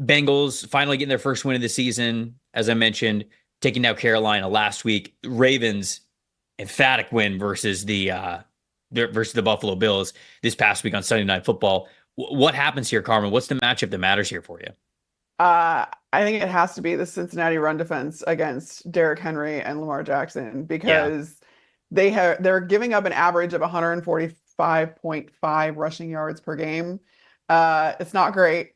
Bengals finally getting their first win of the season, as I mentioned, taking down Carolina last week. Ravens emphatic win versus the Buffalo Bills this past week on Sunday Night Football. What happens here, Carmen? What's the matchup that matters here for you? I think it has to be the Cincinnati run defense against Derrick Henry and Lamar Jackson Yeah, because they're giving up an average of 145.5 rushing yards per game. It's not great,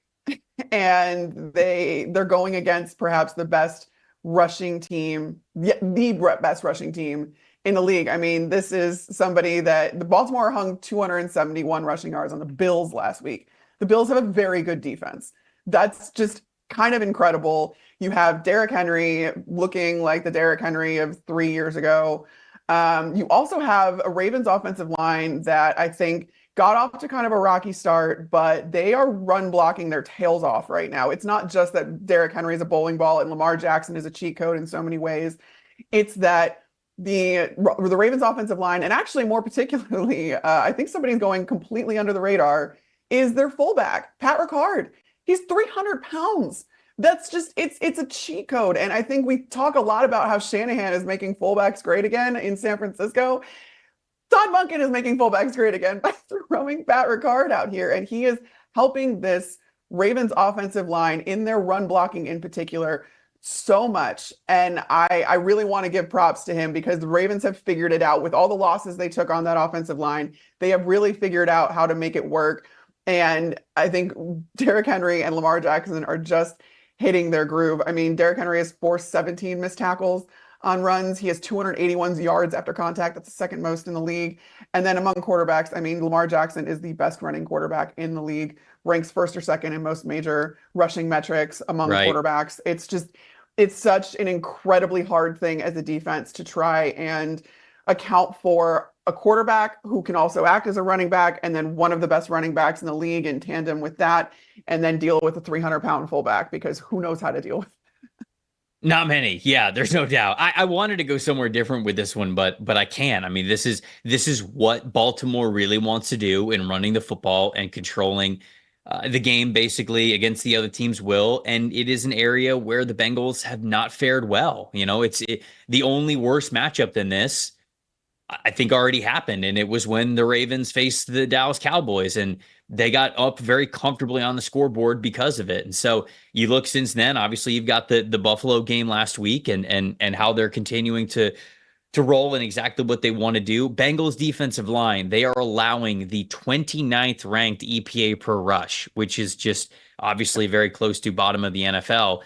and they're going against perhaps the best rushing team, the best rushing team in the league. I mean, this is somebody that the Baltimore hung 271 rushing yards on the Bills last week. The Bills have a very good defense. That's just kind of incredible. You have Derrick Henry looking like the Derrick Henry of 3 years ago. You also have a Ravens offensive line that I think got off to kind of a rocky start, but they are run blocking their tails off right now. It's not just that Derrick Henry is a bowling ball and Lamar Jackson is a cheat code in so many ways. It's that the Ravens offensive line, and actually more particularly, I think somebody's going completely under the radar, is their fullback, Pat Ricard. He's 300 pounds. That's just it's a cheat code. And I think we talk a lot about how Shanahan is making fullbacks great again in San Francisco. Todd Monken is making fullbacks great again by throwing Pat Ricard out here. And he is helping this Ravens offensive line in their run blocking in particular so much. And I really want to give props to him because the Ravens have figured it out with all the losses they took on that offensive line. They have really figured out how to make it work. And I think Derrick Henry and Lamar Jackson are just hitting their groove. I mean, Derrick Henry has forced 17 missed tackles on runs. He has 281 yards after contact. That's the second most in the league. And then among quarterbacks, I mean, Lamar Jackson is the best running quarterback in the league, ranks first or second in most major rushing metrics among right. quarterbacks. It's such an incredibly hard thing as a defense to try and account for a quarterback who can also act as a running back, and then one of the best running backs in the league in tandem with that, and then deal with a 300-pound fullback because who knows how to deal with. Not many. Yeah, there's no doubt. I wanted to go somewhere different with this one, but I can't. I mean, this is what Baltimore really wants to do in running the football and controlling the game basically against the other team's will. And it is an area where the Bengals have not fared well. The only worse matchup than this I think already happened, and it was when the Ravens faced the Dallas Cowboys, and they got up very comfortably on the scoreboard because of it. And so you look since then, obviously you've got the Buffalo game last week, and how they're continuing to roll in exactly what they want to do. Bengals defensive line, they are allowing the 29th ranked EPA per rush, which is just obviously very close to bottom of the NFL.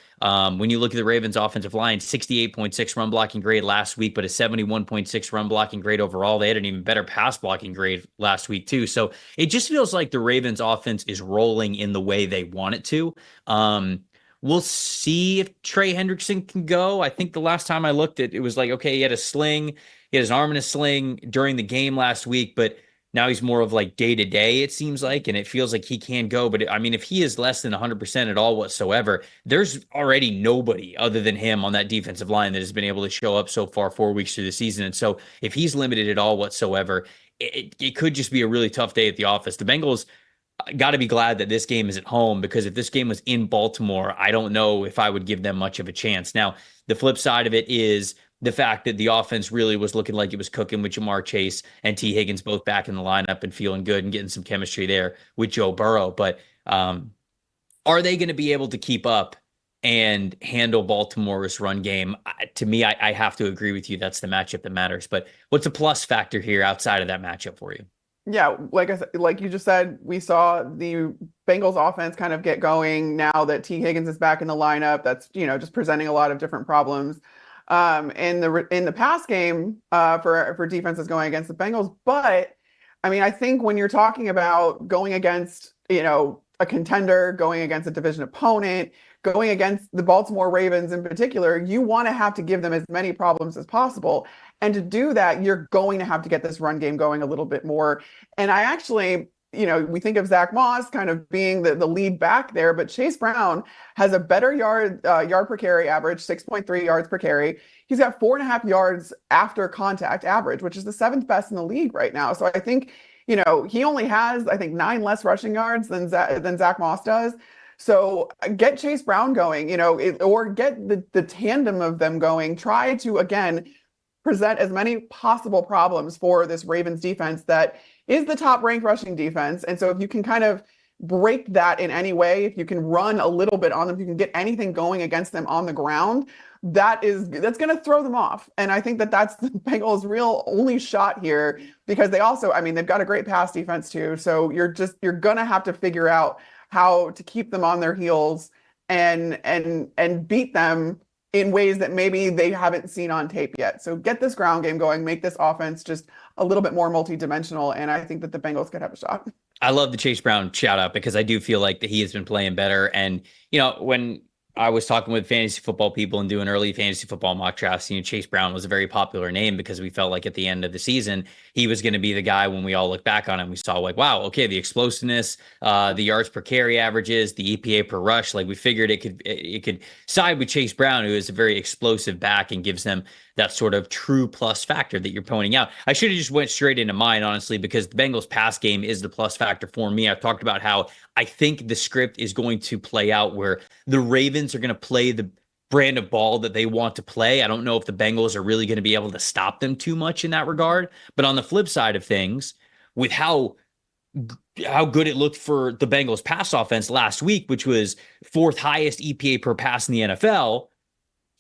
When you look at the Ravens offensive line, 68.6 run blocking grade last week, but a 71.6 run blocking grade overall. They had an even better pass blocking grade last week too. So it just feels like the Ravens offense is rolling in the way they want it to. We'll see if Trey Hendrickson can go. I think the last time I looked at it was like, okay, he had a sling, he had his arm in a sling during the game last week, but now he's more of like day to day, it seems like, and it feels like he can go. But I mean, if he is less than 100% at all whatsoever, there's already nobody other than him on that defensive line that has been able to show up so far 4 weeks through the season. And so if he's limited at all whatsoever, it could just be a really tough day at the office. The Bengals got to be glad that this game is at home, because if this game was in Baltimore, I don't know if I would give them much of a chance. Now, the flip side of it is the fact that the offense really was looking like it was cooking with Jamar Chase and T. Higgins both back in the lineup and feeling good and getting some chemistry there with Joe Burrow. But are they going to be able to keep up and handle Baltimore's run game? To me, I have to agree with you. That's the matchup that matters. But what's a plus factor here outside of that matchup for you? Yeah, like I said, like you just said, we saw the Bengals offense kind of get going now that T. Higgins is back in the lineup. That's, just presenting a lot of different problems in the pass game for defenses going against the Bengals. But I mean, I think when you're talking about going against, a contender, going against a division opponent, going against the Baltimore Ravens in particular, you want to have to give them as many problems as possible. And to do that, you're going to have to get this run game going a little bit more. And I actually, we think of Zach Moss kind of being the lead back there, but Chase Brown has a better yard per carry average, 6.3 yards per carry. He's got 4.5 yards after contact average, which is the seventh best in the league right now. So I think, he only has, I think, 9 less rushing yards than Zach Moss does. So get Chase Brown going, or get the tandem of them going. Try to, again, present as many possible problems for this Ravens defense that is the top ranked rushing defense. And so if you can kind of break that in any way, if you can run a little bit on them, if you can get anything going against them on the ground, that's going to throw them off. And I think that that's the Bengals' real only shot here because they also, I mean, they've got a great pass defense too. So you're going to have to figure out how to keep them on their heels and beat them in ways that maybe they haven't seen on tape yet. So get this ground game going, make this offense just a little bit more multi-dimensional, and I think that the Bengals could have a shot. I love the Chase Brown shout out because I do feel like that he has been playing better. And, when I was talking with fantasy football people and doing early fantasy football mock drafts, Chase Brown was a very popular name because we felt like at the end of the season, he was going to be the guy when we all look back on him. We saw like, wow, okay, the explosiveness, the yards per carry averages, the EPA per rush. Like we figured it could side with Chase Brown, who is a very explosive back and gives them that sort of true plus factor that you're pointing out. I should have just went straight into mine, honestly, because the Bengals pass game is the plus factor for me. I've talked about how I think the script is going to play out where the Ravens are going to play the brand of ball that they want to play. I don't know if the Bengals are really going to be able to stop them too much in that regard. But on the flip side of things, with how good it looked for the Bengals pass offense last week, which was fourth highest EPA per pass in the NFL,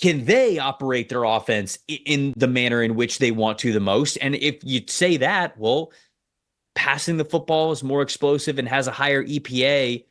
can they operate their offense in the manner in which they want to the most? And if you say that, well, passing the football is more explosive and has a higher EPA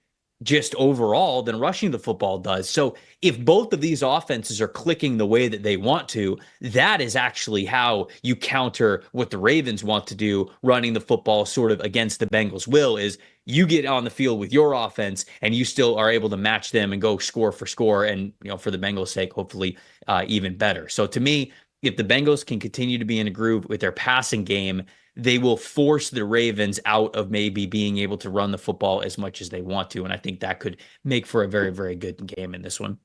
just overall than rushing the football does. So if both of these offenses are clicking the way that they want to, that is actually how you counter what the Ravens want to do, running the football sort of against the Bengals' will, is you get on the field with your offense and you still are able to match them and go score for score. And, for the Bengals' sake, hopefully even better. So to me, if the Bengals can continue to be in a groove with their passing game, they will force the Ravens out of maybe being able to run the football as much as they want to. And I think that could make for a very, very good game in this one.